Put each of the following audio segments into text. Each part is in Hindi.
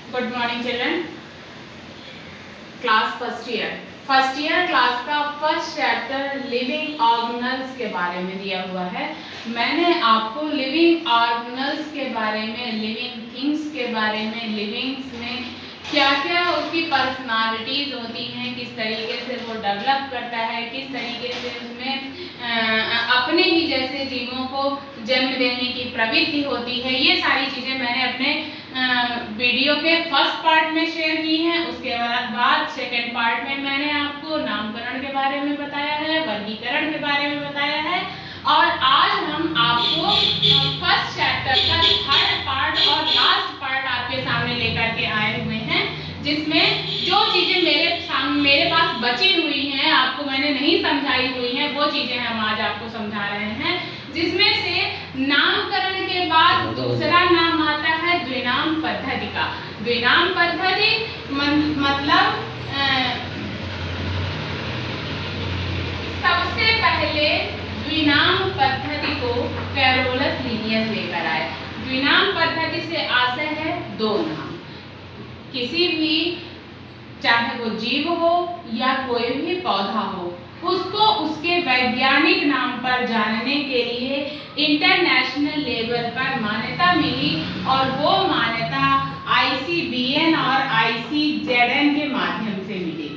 Good morning children. Class first year class का फर्स्ट चैप्टर लिविंग ऑर्गेनल्स के बारे में दिया हुआ है। मैंने आपको लिविंग ऑर्गेनल्स के बारे में, लिविंग थिंग्स के बारे में, लिविंग्स में क्या क्या उसकी पर्सनालिटीज होती हैं, किस तरीके से वो डेवलप करता है, किस तरीके से उसमें अपने ही जैसे जीवों को जन्म देने की प्रवृत्ति होती है, ये सारी चीज़ें मैंने अपने वीडियो के फर्स्ट पार्ट में शेयर की हैं। उसके बाद सेकंड पार्ट में मैंने आपको नामकरण के बारे में बताया है, वर्गीकरण के बारे में बताया है, और आज हम आपको फर्स्ट चैप्टर का थर्ड पार्ट और लास्ट पार्ट आपके सामने लेकर के आए हुए हैं, जिसमें जो चीज़ें मेरे पास बची हुई हैं, आपको मैंने नहीं समझाई हुई हैं, वो चीज़ें हम आज आपको समझा रहे हैं। जिसमें से नामकरण के बाद दूसरा नाम आता है द्विनाम पद्धति का। द्विनाम पद्धति मतलब सबसे पहले द्विनाम पद्धति को कैरोलस लिनियस लेकर आए। द्विनाम पद्धति से आशय है दो नाम। किसी भी, चाहे वो जीव हो या कोई भी पौधा हो, उसको उसके वैज्ञानिक नाम पर जानने के लिए इंटरनेशनल लेवल पर मान्यता मिली, और वो मान्यता ICBN और ICZN के माध्यम से मिली।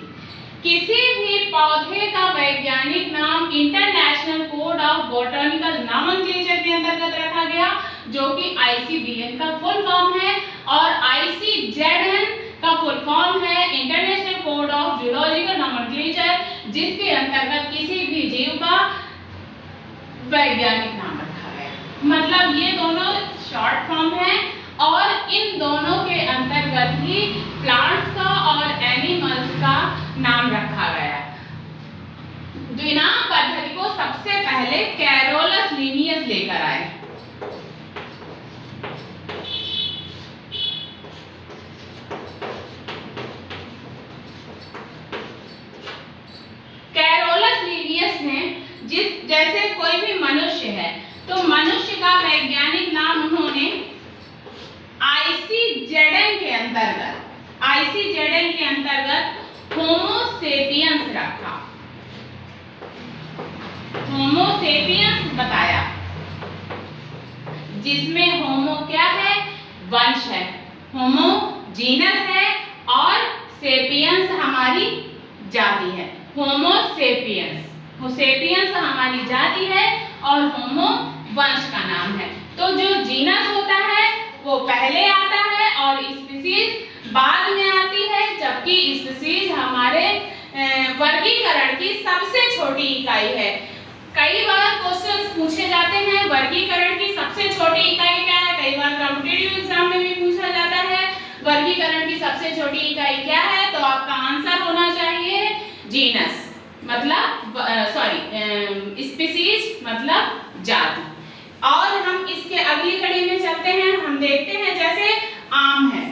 किसी भी पौधे का वैज्ञानिक नाम international code of botanical nomenclature के अंतर्गत रखा गया, जो कि ICBN का फुल फॉर्म है, और ICZN का फुल फॉर्म है international code of zoological nomenclature, जिसके अंतर्गत किसी भी जीव का वैज्ञानिक नाम रखा गया। मतलब ये दोनों शॉर्ट फॉर्म है, और इन दोनों के अंतर्गत ही प्लांट्स का और एनिमल्स का नाम रखा गया। द्विनाम पद्धति को सबसे पहले कैरोलस लिनियस लेकर आए। कैरोलस लिनियस ने जैसे कोई भी मनुष्य है, तो मनुष्य का वैज्ञानिक नाम उन्होंने ICZN के अंतर्गत होमो सेपियंस रखा। होमो सेपियंस बताया, जिसमें होमो क्या है? वंश है। होमो जीनस है, और सेपियंस हमारी जाति है। होमो सेपियंस, सेपियंस हमारी जाति है और होमो वंश का नाम है। तो जो जीनस होता है वो पहले आता है और स्पीशीज बाद में आती है, जबकि स्पीशीज हमारे वर्गीकरण की सबसे छोटी इकाई है। कई बार क्वेश्चंस पूछे जाते हैं वर्गीकरण की सबसे छोटी इकाई क्या है। कई बार कॉम्पिटिटिव एग्जाम में भी पूछा जाता है वर्गीकरण की सबसे छोटी इकाई क्या है, तो आपका आंसर होना चाहिए जीनस, मतलब स्पीशीज मतलब जाति। और हम इसके अगली कड़ी में चलते हैं। हम देखते हैं जैसे आम है,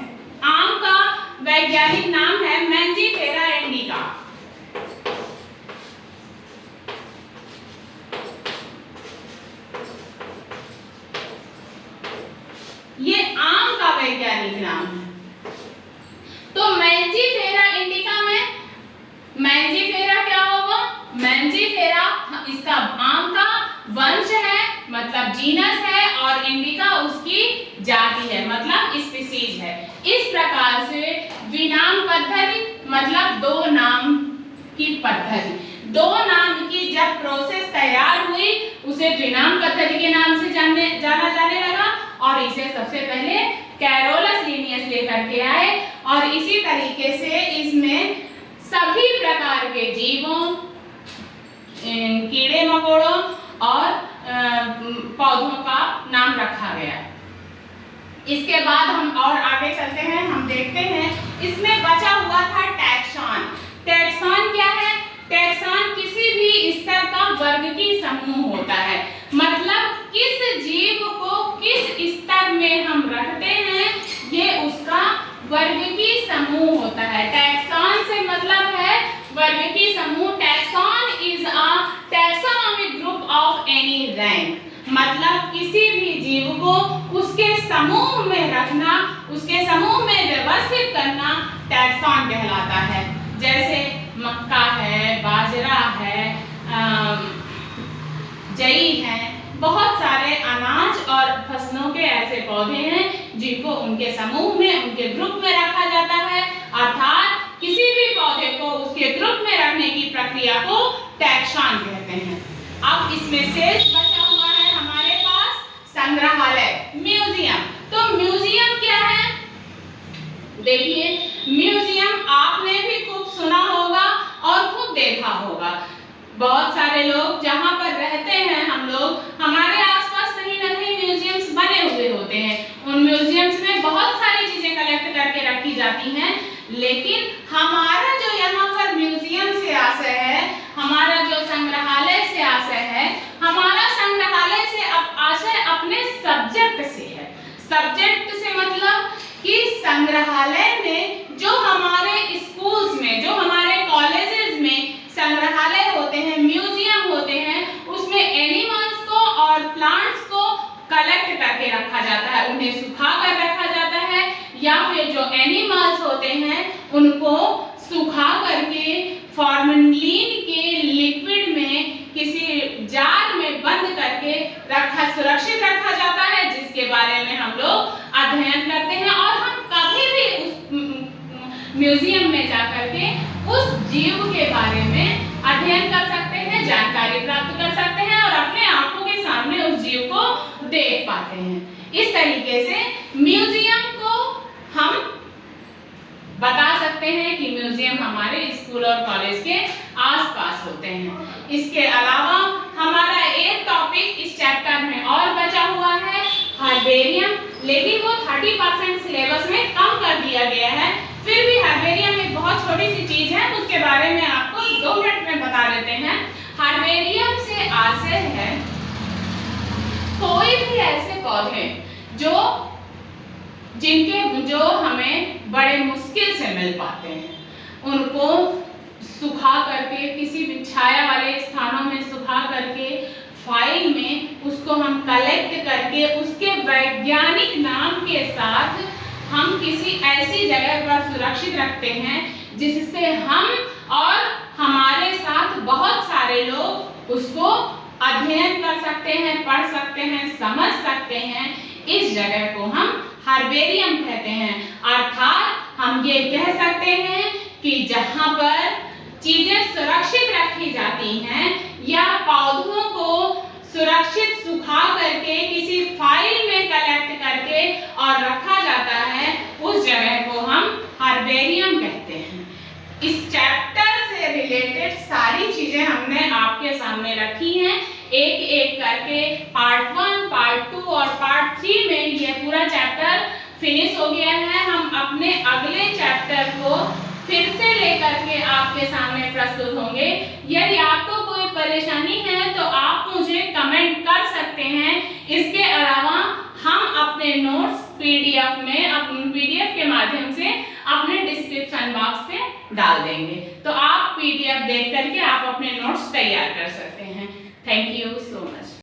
आम का वैज्ञानिक नाम है मैंजीफेरा इंडिका। ये आम का वैज्ञानिक नाम है। तो मैंजीफेरा इंडिका में मैंजीफेरा क्या होगा? मैंजीफेरा इसका आम का वंश है, मतलब जीनस है, और इंडिका उसकी जाति है, मतलब स्पीशीज है। इस प्रकार से द्विनाम पद्धति मतलब दो नाम की पद्धति, दो नाम की जब प्रोसेस तैयार हुई, उसे द्विनाम पद्धति के नाम से जाना जाने लगा, और इसे सबसे पहले कैरोलस लिनियस लेकर के आए। और इसी तरीके से इसमें सभी प्रकार के जीवों, कीड़े मकोड़ों और पौधों का नाम रखा गया। इसके बाद हम और आगे चलते हैं। हम देखते हैं इसमें बचा हुआ था टैक्सॉन। टैक्सॉन क्या है? टैक्सॉन किसी भी स्तर का वर्गीय समूह होता है, मतलब किस जीव को किस स्तर में हम रखते हैं, ये उसका वर्गीय समूह होता है। टैक्सॉन से मतलब है वर्गीय समूह। Taxon is a taxonomic group of any rank, मतलब किसी भी जीव को उसके समूह में रखना, उसके समूह में व्यवस्थित करना टैक्सॉन कहलाता है। जैसे मक्का है, बाजरा है, जई है, बहुत सारे अनाज और फसलों के ऐसे पौधे हैं जिनको उनके समूह में, उनके ग्रुप में रखा जाता है। अर्थात किसी भी पौधे को उसके ग्रुप में रखने की प्रक्रिया को टैक्सॉन कहते हैं। अब इसमें शेष बचा हुआ है हमारे पास संग्रहालय, म्यूजियम। तो म्यूजियम क्या है? देखिए, म्यूजियम आपने भी खूब सुना होगा और खूब देखा होगा। बहुत सारे लोग जहाँ पर रहते हैं, हम लोग, हमारे आसपास कहीं ना कहीं म्यूजियम्स बने हुए होते हैं। उन म्यूजियम्स में बहुत सारी चीजें कलेक्ट करके रखी जाती हैं, लेकिन हमारा जो यहाँ पर म्यूजियम से आशय है, हमारा जो संग्रहालय से आशय है, हमारा संग्रहालय से आशय अपने सब्जेक्ट से है। सब्जेक्ट से मतलब कि संग्रहालय में जो हमारे स्कूल्स में, जो हमारे कॉलेजेस में संग्रहालय होते हैं, म्यूजियम होते हैं, उसमें एनिमल्स को और प्लांट्स को कलेक्ट करके रखा जाता है, उन्हें सुखा कर रखा जाता है, या फिर जो एनिमल्स होते हैं उनको सुखा करके फॉर्मेलिन के लिक्विड में किसी जार में बंद करके सुरक्षित रखा जाता है, जिसके बारे में हम लोग अध्ययन करते हैं। और हम कभी भी उस म्यूजियम में जाकर के उस जीव के बारे में अध्ययन कर सकते हैं, जानकारी प्राप्त कर सकते हैं और अपने आंखों के सामने उस जीव को देख पाते हैं। इस तरीके से म्यूजियम को हम बता सकते हैं कि म्यूजियम हमारे स्कूल और कॉलेज के आसपास होते हैं। इसके अलावा हमारा एक टॉपिक इस चैप्टर में और बचा हुआ है, हर्बेरियम, लेकिन वो 30% सिलेबस में कम कर दिया गया है। फिर भी हर्बेरियम एक बहुत छोटी सी चीज है, उसके बारे में आपको 2 मिनट में बता देते हैं। हर्बेरियम से आशय है कोई भी ऐसे पौधे जो हमें बड़े मुश्किल से मिल पाते हैं, उनको सुखा करके, किसी भी छाया वाले स्थानों में सुखा करके, फाइल में उसको हम कलेक्ट करके उसके वैज्ञानिक नाम के साथ हम किसी ऐसी जगह पर सुरक्षित रखते हैं जिससे हम और हमारे साथ बहुत सारे लोग उसको अध्ययन कर सकते हैं, पढ़ सकते हैं, समझ सकते हैं। इस जगह को हम हर्बेरियम कहते हैं। अर्थात हम ये कह सकते हैं कि जहाँ पर चीजें सुरक्षित रखी जाती हैं या पौधों को सुरक्षित सुखा करके किसी फाइल में कलेक्ट करके और रखा जाता है, उस जगह को हम हर्बेरियम कहते हैं। इस चैप्टर से रिलेटेड सारी चीजें हमने आपके सामने रखी हैं, एक एक करके पार्ट 1, पार्ट 2 और पार्ट 3 में ये पूरा चैप्टर फिनिश हो गया है। हम अपने अगले चैप्टर को फिर से लेकर के आपके सामने प्रस्तुत होंगे। यदि आपको कोई परेशानी है तो आप मुझे कमेंट कर सकते हैं। इसके अलावा हम अपने नोट्स पीडीएफ के माध्यम से अपने डिस्क्रिप्शन बॉक्स पे डाल देंगे, तो आप पीडीएफ देख करके आप अपने नोट्स तैयार कर सकते हैं। Thank you so much.